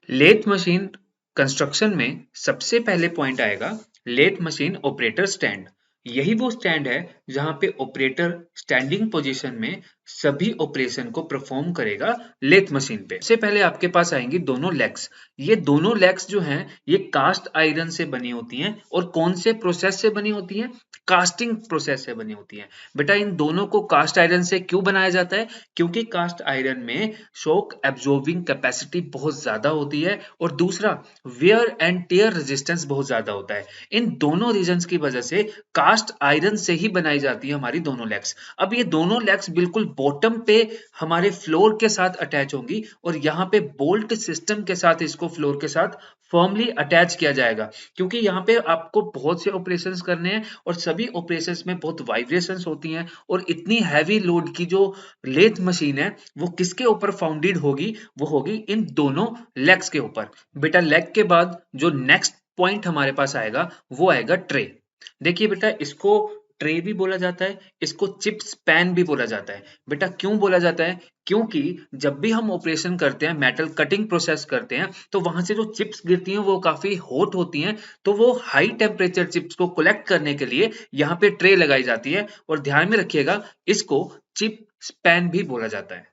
Lathe machine construction में सबसे पहले पॉइंट आएगा लेथ मशीन ऑपरेटर स्टैंड। यही वो स्टैंड है जहां पे ऑपरेटर स्टैंडिंग पोजीशन में सभी ऑपरेशन को परफॉर्म करेगा लेथ मशीन पे। सबसे पहले आपके पास आएंगी दोनों लेग्स। ये दोनों लेग्स जो हैं ये कास्ट आयरन से बनी होती हैं और कौन से प्रोसेस से बनी होती हैं? कास्टिंग प्रोसेस से बनी होती हैं। बेटा इन दोनों को कास्ट आयरन से क्यों बनाया जाता है? क्योंकि कास्ट आयरन में शॉक एब्जॉर्बिंग कैपेसिटी बहुत ज्यादा होती है और दूसरा वेयर एंड टेयर रेजिस्टेंस बहुत ज्यादा होता है। इन दोनों रीजंस की वजह से कास्ट आयरन से ही बनाई जाती है हमारी दोनों लेग्स। अब ये दोनों लेग्स बिल्कुल बॉटम पे हमारे फ्लोर के साथ अटैच होंगी और यहाँ पे बोल्ट सिस्टम के साथ इसको फ्लोर के साथ फर्मली अटैच किया जाएगा, क्योंकि यहाँ पे आपको बहुत से ऑपरेशंस करने हैं और सभी ऑपरेशंस में बहुत वाइब्रेशंस होती हैं और इतनी हैवी लोड की जो लेथ मशीन है वो किसके ऊपर फाउंडेड होगी? वो होगी इन दोनों लेग्स के ऊपर। बेटा लेग के बाद जो नेक्स्ट पॉइंट हमारे पास आएगा वो आएगा ट्रे। देखिए बेटा इसको ट्रे भी बोला जाता है, इसको चिप्स पैन भी बोला जाता है। बेटा क्यों बोला जाता है? क्योंकि जब भी हम ऑपरेशन करते हैं, मेटल कटिंग प्रोसेस करते हैं, तो वहां से जो चिप्स गिरती हैं वो काफी हॉट होती हैं, तो वो हाई टेम्परेचर चिप्स को कलेक्ट करने के लिए यहाँ पे ट्रे लगाई जाती है। और ध्यान में रखिएगा इसको चिप स्पैन भी बोला जाता है।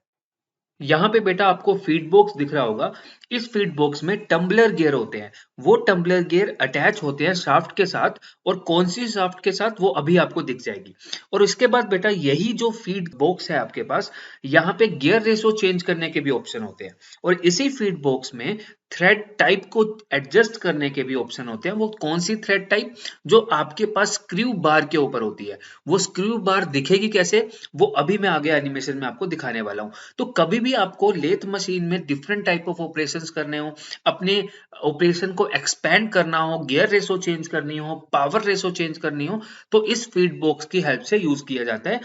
यहाँ पे बेटा आपको फीड बॉक्स दिख रहा होगा। इस फीड बॉक्स में टम्बलर गियर होते हैं। वो टम्बलर गियर अटैच होते हैं शाफ्ट के साथ और कौन सी शाफ्ट के साथ वो अभी आपको दिख जाएगी। और इसके बाद बेटा यही जो फीड बॉक्स है आपके पास, यहाँ पे गियर रेशो चेंज करने के भी ऑप्शन होते हैं और इसी फीड बॉक्स में थ्रेड टाइप को एडजस्ट करने के भी ऑप्शन होते हैं। वो कौन सी थ्रेड टाइप? जो आपके पास स्क्रू बार के ऊपर होती है। वो स्क्रू बार दिखेगी कैसे? वो अभी मैं आगे एनिमेशन में आपको दिखाने वाला हूँ। तो कभी भी आपको लेथ मशीन में डिफरेंट टाइप ऑफ ऑपरेशंस करने हो, अपने ऑपरेशन को एक्सपेंड करना हो, गियर रेशो चेंज करनी हो, पावर रेशो चेंज करनी हो, तो इस फीड बॉक्स की हेल्प से यूज किया जाता है।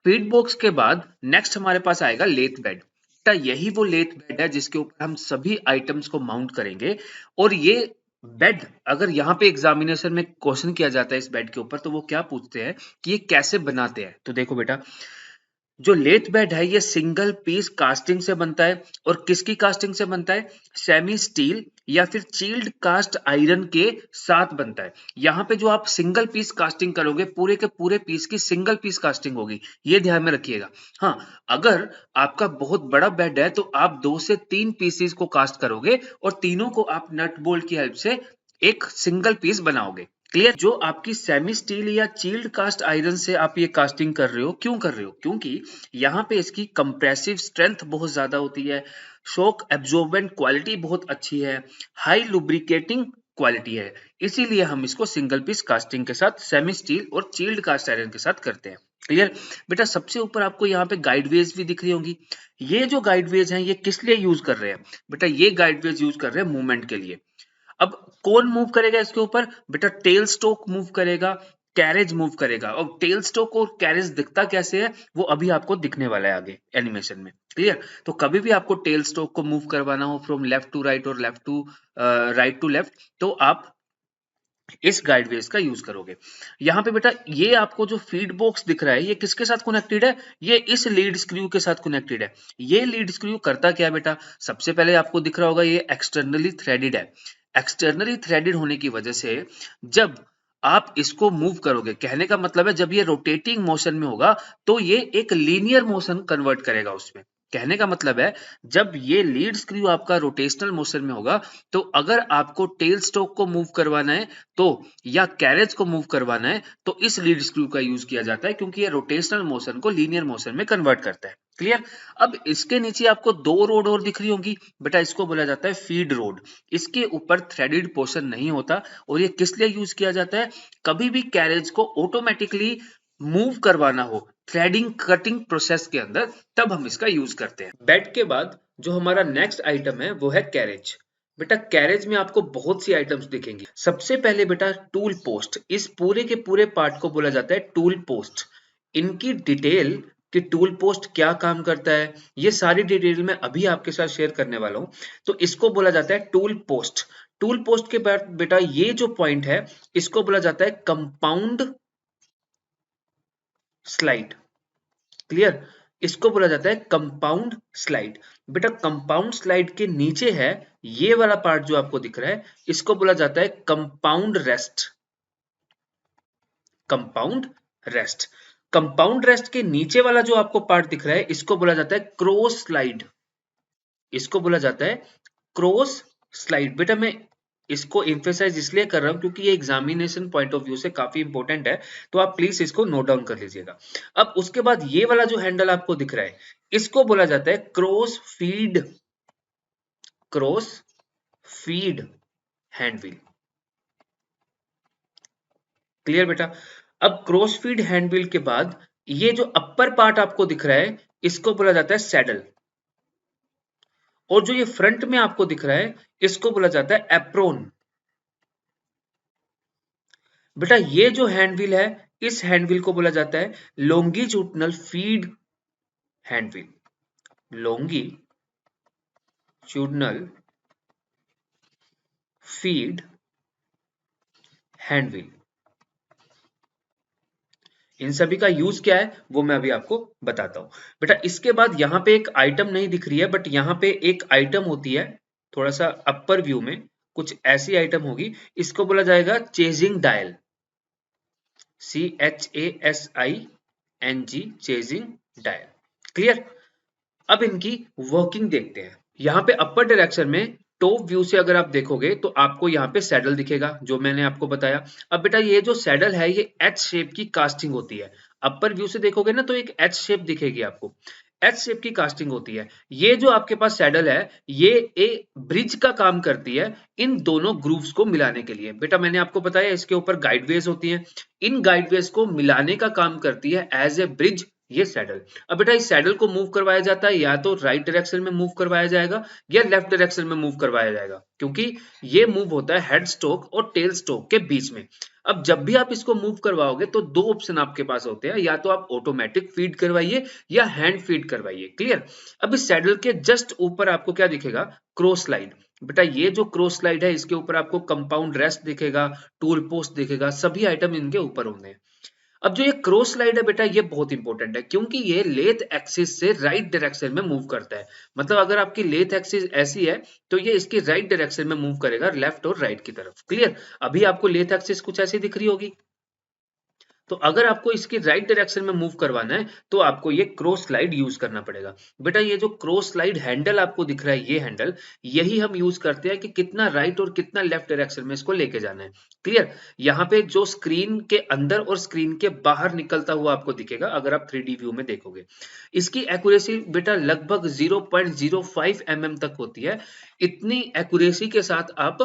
फीड बॉक्स के बाद नेक्स्ट हमारे पास आएगा लेथ बेड। यही वो लेथ बेड है जिसके ऊपर हम सभी आइटम्स को माउंट करेंगे। और ये बेड अगर यहाँ पे एग्जामिनेशन में क्वेश्चन किया जाता है इस बेड के ऊपर, तो वो क्या पूछते हैं कि ये कैसे बनाते हैं। तो देखो बेटा जो लेथ बेड है ये सिंगल पीस कास्टिंग से बनता है। और किसकी कास्टिंग से बनता है? सेमी स्टील या फिर चील्ड कास्ट आयरन के साथ बनता है। यहाँ पे जो आप सिंगल पीस कास्टिंग करोगे पूरे के पूरे पीस की सिंगल पीस कास्टिंग होगी, ये ध्यान में रखिएगा। हाँ, अगर आपका बहुत बड़ा बेड है तो आप 2 से 3 पीसेस को कास्ट करोगे और तीनों को आप नट बोल्ट की हेल्प से एक सिंगल पीस बनाओगे। क्लियर? जो आपकी सेमी स्टील या चील्ड कास्ट आयरन से आप ये कास्टिंग कर रहे हो, क्यों कर रहे हो? क्योंकि यहाँ पे इसकी कंप्रेसिव स्ट्रेंथ बहुत ज्यादा होती है, शॉक एब्जॉर्बेंट क्वालिटी बहुत अच्छी है, हाई लुब्रिकेटिंग क्वालिटी है। इसीलिए हम इसको सिंगल पीस कास्टिंग के साथ सेमी स्टील और चील्ड कास्ट आयरन के साथ करते हैं। क्लियर? बेटा सबसे ऊपर आपको यहाँ पे गाइडवेज भी दिख रही होंगी। ये जो गाइडवेज हैं ये किस लिए यूज कर रहे हैं? बेटा ये गाइडवेज यूज कर रहे हैं मूवमेंट के लिए। अब कौन मूव करेगा इसके ऊपर? बेटा टेल स्टोक मूव करेगा, कैरेज मूव करेगा। और टेल स्टोक और कैरेज दिखता कैसे है वो अभी आपको दिखने वाला है आगे एनिमेशन में। क्लियर? तो कभी भी आपको टेल स्टोक को मूव करवाना हो फ्रॉम लेफ्ट टू राइट और left to right to left, तो आप इस गाइडवेज का यूज करोगे। यहाँ पे बेटा ये आपको जो फीड बॉक्स दिख रहा है ये किसके साथ कनेक्टेड है? ये इस लीड स्क्रू के साथ कनेक्टेड है। ये लीड स्क्रू करता क्या है बेटा? सबसे पहले आपको दिख रहा होगा ये एक्सटर्नली थ्रेडेड है। एक्सटर्नली थ्रेडेड होने की वजह से जब आप इसको मूव करोगे, कहने का मतलब है जब ये रोटेटिंग मोशन में होगा तो ये एक लीनियर मोशन कन्वर्ट करेगा उसमें। कहने का मतलब है जब ये लीड स्क्रू आपका रोटेशनल मोशन में होगा तो अगर आपको टेल स्टोक को मूव करवाना है तो या कैरेज को मूव करवाना है तो इस लीड स्क्रू का यूज किया जाता है, क्योंकि ये रोटेशनल मोशन को लीनियर मोशन में कन्वर्ट करता है। क्लियर? अब इसके नीचे आपको 2 रोड और दिख रही होंगी। बेटा इसको बोला जाता है फीड रोड। इसके ऊपर थ्रेडेड पोर्शन नहीं होता और ये किस लिए यूज किया जाता है? कभी भी कैरेज को ऑटोमेटिकली मूव करवाना हो थ्रेडिंग कटिंग प्रोसेस के अंदर, तब हम इसका यूज करते हैं। बेड के बाद जो हमारा नेक्स्ट आइटम है वो है कैरेज। बेटा कैरेज में आपको बहुत सी आइटम्स दिखेंगी। सबसे पहले बेटा टूल पोस्ट, इस पूरे के पूरे पार्ट को बोला जाता है टूल पोस्ट। इनकी डिटेल कि टूल पोस्ट क्या काम करता है ये सारी डिटेल मैं अभी आपके साथ शेयर करने वाला हूं। तो इसको बोला जाता है टूल पोस्ट। टूल पोस्ट के बाद बेटा ये जो पॉइंट है इसको बोला जाता है कंपाउंड स्लाइड। क्लियर? इसको बोला जाता है कंपाउंड स्लाइड। बेटा कंपाउंड स्लाइड के नीचे है ये वाला पार्ट जो आपको दिख रहा है, इसको बोला जाता है compound rest. Compound rest. Compound rest के नीचे वाला जो आपको पार्ट दिख रहा है, इसको बोला जाता है क्रॉस स्लाइड। इसको बोला जाता है क्रॉस स्लाइड। बेटा मैं इसको एम्फेसाइज इसलिए कर रहा हूं क्योंकि ये एग्जामिनेशन पॉइंट ऑफ व्यू से काफी इंपॉर्टेंट है, तो आप प्लीज इसको नोट डाउन कर लीजिएगा। अब उसके बाद ये वाला जो हैंडल आपको दिख रहा है, इसको बोला जाता है cross feed. Cross feed hand wheel. Clear बेटा? अब क्रॉस फीड हैंड व्हील के बाद ये जो अपर पार्ट आपको दिख रहा है, इसको बोला जाता है सैडल। और जो ये फ्रंट में आपको दिख रहा है, इसको बोला जाता है एप्रोन। बेटा ये जो हैंड व्हील है, इस हैंड व्हील को बोला जाता है longitudinal feed hand wheel. Longitudinal feed hand wheel. इन सभी का यूज क्या है वो मैं अभी आपको बताता हूं। बेटा इसके बाद यहाँ पे एक आइटम नहीं दिख रही है, बट यहाँ पे एक आइटम होती है थोड़ा सा अपर व्यू में, कुछ ऐसी आइटम होगी, इसको बोला जाएगा chasing dial. CHASING, chasing dial. Clear? अब इनकी वर्किंग देखते हैं। यहाँ पे अपर डायरेक्शन में टॉप व्यू से अगर आप देखोगे तो आपको यहाँ पे सैडल दिखेगा, जो मैंने आपको बताया। अब बेटा ये जो सैडल है ये एच शेप की कास्टिंग होती है। अपर व्यू से देखोगे ना तो एक एच शेप दिखेगी आपको, एच शेप की कास्टिंग होती है। ये जो आपके पास सैडल है, ये एक ब्रिज का काम करती है इन दोनों ग्रूव्स को मिलाने के लिए। बेटा मैंने आपको बताया इसके ऊपर गाइडवेज होती हैं, इन गाइडवेज को मिलाने का काम करती है एज ए ब्रिज ये सैडल। अब बेटा इस सैडल को मूव करवाया जाता है या तो राइट डायरेक्शन में मूव करवाया जाएगा या लेफ्ट डायरेक्शन में मूव करवाया जाएगा, क्योंकि ये मूव होता है हेड स्ट्रोक और टेल स्ट्रोक के बीच में। अब जब भी आप इसको मूव करवाओगे तो दो ऑप्शन आपके पास होते हैं, या तो आप ऑटोमेटिक फीड करवाइए या हैंड फीड करवाइए। क्लियर? अब इस सैडल के जस्ट ऊपर आपको क्या दिखेगा? Cross slide. बेटा ये जो क्रॉस स्लाइड है इसके ऊपर आपको कंपाउंड रेस्ट दिखेगा, टूल पोस्ट दिखेगा, सभी आइटम इनके ऊपर होंगे। अब जो ये क्रॉस स्लाइड है बेटा ये बहुत इंपॉर्टेंट है, क्योंकि ये लेथ एक्सिस से राइट डायरेक्शन में मूव करता है। मतलब अगर आपकी लेथ एक्सिस ऐसी है तो ये इसकी राइट डायरेक्शन में मूव करेगा, लेफ्ट और राइट की तरफ। क्लियर? अभी आपको लेथ एक्सिस कुछ ऐसी दिख रही होगी, तो अगर आपको इसकी राइट डायरेक्शन में मूव करवाना है तो आपको ये क्रॉस स्लाइड यूज करना पड़ेगा। बेटा ये जो क्रॉस स्लाइड हैंडल आपको दिख रहा है, ये हैंडल, यही हम यूज करते हैं कि कितना राइट और कितना लेफ्ट डायरेक्शन में इसको लेके जाना है। क्लियर? यहाँ पे जो स्क्रीन के अंदर और स्क्रीन के बाहर निकलता हुआ आपको दिखेगा अगर आप 3D व्यू में देखोगे। इसकी एक्यूरेसी बेटा लगभग 0.05 mm तक होती है। इतनी एक्यूरेसी के साथ आप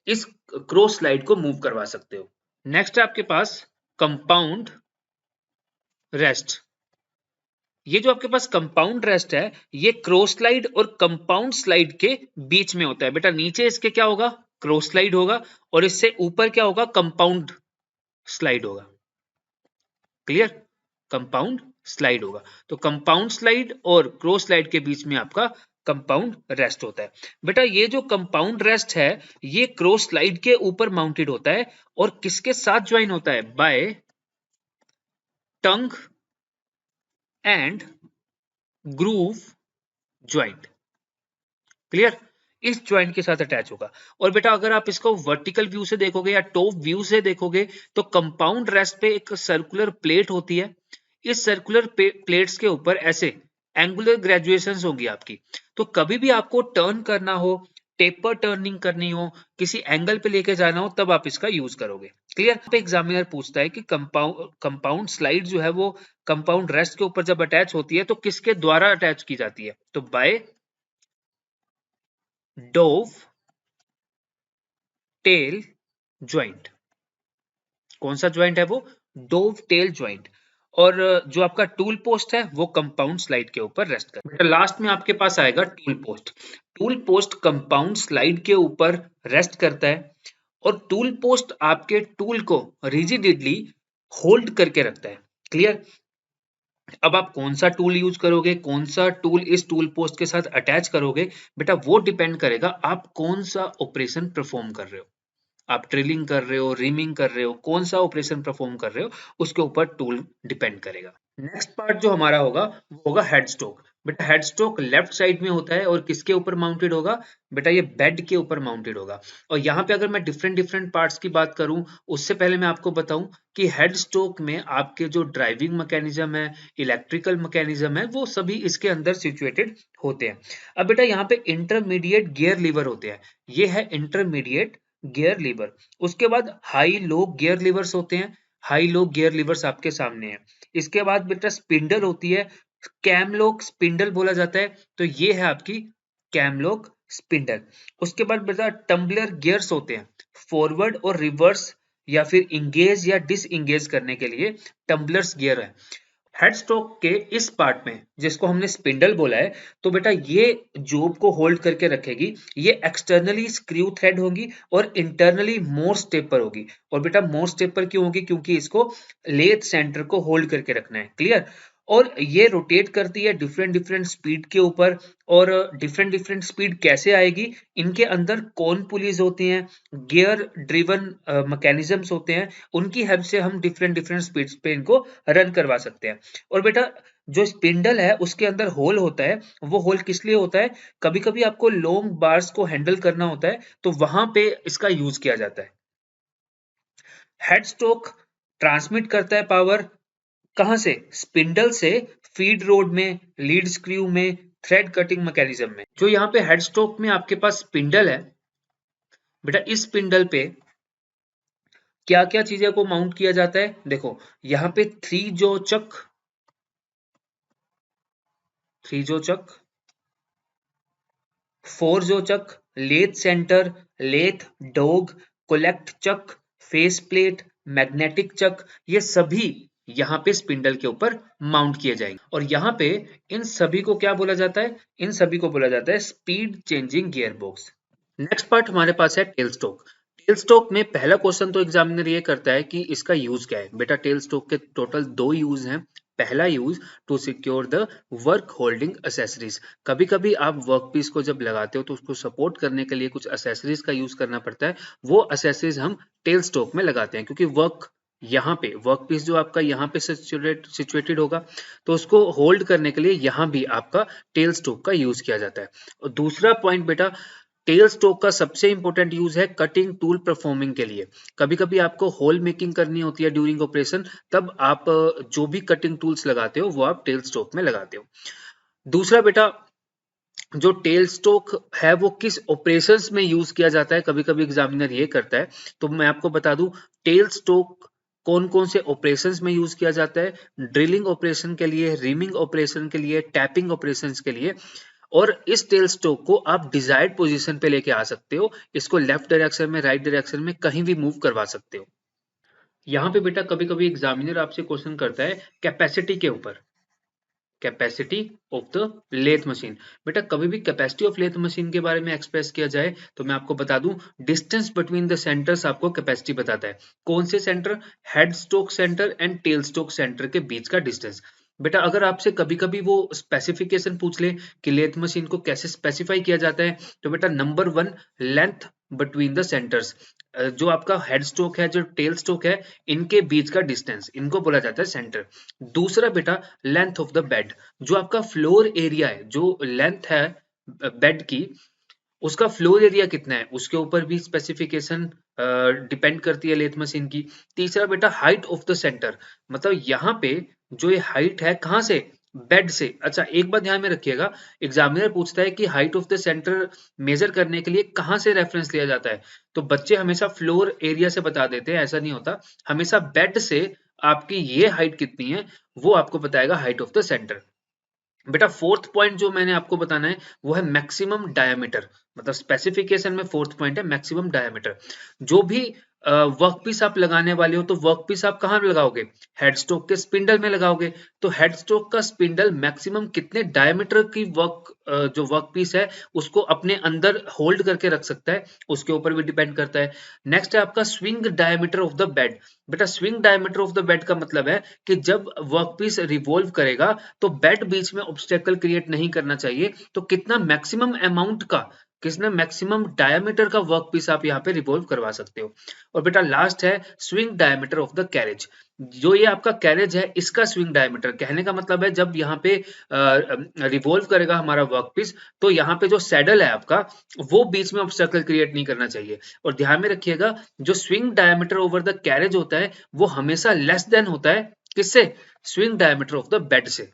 इस क्रॉस स्लाइड को मूव करवा सकते हो। नेक्स्ट है आपके पास कंपाउंड रेस्ट। ये जो आपके पास कंपाउंड रेस्ट है, ये क्रॉस स्लाइड और कंपाउंड स्लाइड के बीच में होता है। बेटा नीचे इसके क्या होगा? क्रॉस स्लाइड होगा, और इससे ऊपर क्या होगा? कंपाउंड स्लाइड होगा। क्लियर? कंपाउंड स्लाइड होगा। तो कंपाउंड स्लाइड और क्रॉस स्लाइड के बीच में आपका कंपाउंड रेस्ट होता है। बेटा ये जो कंपाउंड रेस्ट है ये क्रॉस स्लाइड के ऊपर माउंटेड होता है, और किसके साथ ज्वाइन होता है? By tongue and groove joint. Clear? इस ज्वाइंट के साथ अटैच होगा। और बेटा अगर आप इसको वर्टिकल व्यू से देखोगे या टॉप व्यू से देखोगे तो कंपाउंड रेस्ट पे एक सर्कुलर प्लेट होती है। इस सर्कुलर प्लेट्स के ऊपर ऐसे एंगुलर ग्रेजुएशंस होंगी आपकी। तो कभी भी आपको टर्न करना हो, टेपर टर्निंग करनी हो, किसी एंगल पे लेके जाना हो, तब आप इसका यूज करोगे। क्लियर? पे एग्जामिनर पूछता है कि कंपाउंड स्लाइड जो है वो कंपाउंड रेस्ट के ऊपर जब अटैच होती है तो किसके द्वारा अटैच की जाती है? तो बाय डोव टेल ज्वाइंट। कौन सा ज्वाइंट है वो? Dovetail joint. और जो आपका टूल पोस्ट है वो कंपाउंड स्लाइड के ऊपर रेस्ट करता है। लास्ट में आपके पास आएगा tool post. Tool post compound slide के ऊपर रेस्ट करता है, और टूल पोस्ट आपके टूल को रिजिडिटली होल्ड करके रखता है। क्लियर? अब आप कौन सा टूल यूज करोगे, कौन सा टूल इस टूल पोस्ट के साथ अटैच करोगे, बेटा वो डिपेंड करेगा आप कौन सा ऑपरेशन परफॉर्म कर रहे हो। आप ड्रिलिंग कर रहे हो, रीमिंग कर रहे हो, कौन सा ऑपरेशन परफॉर्म कर रहे हो, उसके ऊपर टूल डिपेंड करेगा। नेक्स्ट पार्ट जो हमारा होगा वो होगा हेड स्टोक। बेटा हेड स्टोक लेफ्ट साइड में होता है और किसके ऊपर माउंटेड होगा? बेटा ये बेड के ऊपर माउंटेड होगा। और यहाँ पे अगर मैं डिफरेंट डिफरेंट पार्ट्स की बात करूं, उससे पहले मैं आपको बताऊं कि हेड स्टोक में आपके जो ड्राइविंग मैकेनिज्म है, इलेक्ट्रिकल मैकेनिज्म है, वो सभी इसके अंदर सिचुएटेड होते हैं। अब बेटा यहाँ पे इंटरमीडिएट गियर लीवर होते हैं, ये है इंटरमीडिएट गियर लीवर। उसके बाद हाई लो गियर लीवर्स होते हैं, हाई लो गियर लीवर्स आपके सामने है। इसके बाद बेटा स्पिंडल होती है, कैमलॉक स्पिंडल बोला जाता है, तो ये है आपकी कैमलॉक स्पिंडल। उसके बाद बेटा टम्बलर गियर्स होते हैं, फॉरवर्ड और रिवर्स या फिर इंगेज या डिस इंगेज करने के लिए टम्बलर्स गियर है। हेड स्टॉक के इस पार्ट में जिसको हमने स्पिंडल बोला है, तो बेटा ये जोब को होल्ड करके रखेगी, ये एक्सटर्नली स्क्रू थ्रेड होगी और इंटरनली मोर्स टेपर होगी। और बेटा मोर्स टेपर क्यों होगी? क्योंकि इसको लेथ सेंटर को होल्ड करके रखना है, क्लियर। और ये रोटेट करती है डिफरेंट डिफरेंट स्पीड के ऊपर। और डिफरेंट डिफरेंट स्पीड कैसे आएगी? इनके अंदर कौन पुलीज होती हैं, गियर ड्रिवन मैकेनिज्म्स होते हैं, उनकी हेल्प से हम डिफरेंट डिफरेंट स्पीड्स पे इनको रन करवा सकते हैं। और बेटा जो स्पिंडल है उसके अंदर होल होता है, वो होल किस लिए होता है? कभी कभी आपको लॉन्ग बार्स को हैंडल करना होता है, तो वहां पे इसका यूज किया जाता है। हेड स्टॉक ट्रांसमिट करता है पावर कहां से? स्पिंडल से फीड रोड में, लीड स्क्रू में, थ्रेड कटिंग मैकेनिज्म में। जो यहाँ पे हेड स्टॉक में आपके पास स्पिंडल है, बेटा इस स्पिंडल पे क्या क्या चीजें को माउंट किया जाता है? देखो यहाँ पे थ्री जो chuck, four jaw chuck, lathe centre, lathe dog, collet chuck, face plate, magnetic chuck, ये सभी यहाँ पे स्पिंडल के ऊपर माउंट किए जाएंगे। और यहाँ पे इन सभी को क्या बोला जाता है? इन सभी को बोला जाता है speed changing gear box. Next part हमारे पास है टेल स्टोक। टेल स्टोक में पहला क्वेश्चन तो एग्जामिनर ये करता है कि इसका यूज क्या है। बेटा टेल स्टोक के टोटल दो यूज हैं। पहला use to secure the work holding accessories. कभी कभी आप वर्क पीस को जब लगाते हो तो उसको सपोर्ट करने के लिए कुछ एसेसरीज का यूज करना पड़ता है, वो एसेसरीज हम टेल स्टोक में लगाते हैं, क्योंकि यहाँ पे वर्क पीस जो आपका यहाँ पे सिचुएटेड होगा, तो उसको होल्ड करने के लिए यहाँ भी आपका टेल स्टोक का यूज किया जाता है। और दूसरा पॉइंट बेटा, टेल स्टोक का सबसे इंपॉर्टेंट यूज है कटिंग टूल परफॉर्मिंग के लिए। कभी कभी आपको होल मेकिंग करनी होती है ड्यूरिंग ऑपरेशन, तब आप जो भी कटिंग टूल्स लगाते हो वो आप टेल स्टोक में लगाते हो। दूसरा बेटा, जो टेल स्टोक है वो किस ऑपरेशंस में यूज किया जाता है, कभी कभी एग्जामिनर ये करता है, तो मैं आपको बता दूं टेल स्टोक कौन कौन से ऑपरेशंस में यूज किया जाता है। ड्रिलिंग ऑपरेशन के लिए, रिमिंग ऑपरेशन के लिए, टैपिंग ऑपरेशंस के लिए। और इस टेल स्टोक को आप डिजायर्ड पोजीशन पे लेके आ सकते हो, इसको लेफ्ट डायरेक्शन में, राइट डायरेक्शन में कहीं भी मूव करवा सकते हो। यहाँ पे बेटा कभी कभी एग्जामिनर आपसे क्वेश्चन करता है कैपेसिटी के ऊपर, capacity of the lathe machine. बेटा कभी भी कैपेसिटी ऑफ लेथ मशीन के बारे में एक्सप्रेस किया जाए तो मैं आपको बता दूं डिस्टेंस बिटवीन द सेंटर्स आपको कैपेसिटी बताता है। कौन से centre? Headstock centre and tailstock centre के बीच का डिस्टेंस। बेटा अगर आपसे कभी कभी वो स्पेसिफिकेशन पूछ ले कि लेथ मशीन को कैसे स्पेसिफाई किया जाता है, तो बेटा number 1, length between the centres. जो आपका हेड स्टोक है, जो टेल स्टोक है, इनके बीच का डिस्टेंस, इनको बोला जाता है सेंटर। दूसरा बेटा लेंथ ऑफ द बेड, जो आपका फ्लोर एरिया है, जो लेंथ है बेड की, उसका फ्लोर एरिया कितना है, उसके ऊपर भी स्पेसिफिकेशन डिपेंड करती है लेथ मशीन की। तीसरा बेटा हाइट ऑफ द सेंटर, मतलब यहाँ पे जो ये हाइट है कहाँ से? बेड से। अच्छा एक बात ध्यान में रखिएगा, एग्जामिनर पूछता है कि height of the centre measure करने के लिए कहाँ से रेफरेंस लिया जाता है, तो बच्चे हमेशा फ्लोर एरिया से बता देते हैं, ऐसा नहीं होता। हमेशा बेड से आपकी ये हाइट कितनी है वो आपको बताएगा हाइट ऑफ द सेंटर। बेटा फोर्थ पॉइंट जो मैंने आपको बताना है वो है मैक्सिमम डायमीटर, मतलब स्पेसिफिकेशन में फोर्थ पॉइंट है मैक्सिमम डायमीटर। जो भी वर्क पीस आप लगाने वाले हो, तो वर्क पीस आप कहाँ लगाओगे? हेड स्टोक के स्पिंडल में लगाओगे। तो हेड स्टोक का स्पिंडल मैक्सिमम कितने डायमीटर की जो वर्क पीस है उसको अपने अंदर होल्ड करके रख सकता है, उसके ऊपर भी डिपेंड करता है। नेक्स्ट है आपका swing diameter of the bed. बेटा swing diameter of the bed का मतलब है कि जब वर्क पीस रिवॉल्व करेगा तो बेड बीच में ऑब्स्टेकल क्रिएट नहीं करना चाहिए, तो कितना मैक्सिमम अमाउंट का, किसने मैक्सिमम डायमीटर का वर्क पीस आप यहाँ पे रिवॉल्व करवा सकते हो। और बेटा लास्ट है swing diameter of the carriage. जो ये आपका कैरेज है इसका स्विंग डायमीटर, कहने का मतलब है जब यहाँ पे रिवॉल्व करेगा हमारा वर्कपीस तो यहाँ पे जो सैडल है आपका वो बीच में ऑब्स्टेकल क्रिएट नहीं करना चाहिए। और ध्यान में रखिएगा जो swing diameter over the carriage होता है वो हमेशा लेस देन होता है किससे? Swing diameter of the bed से।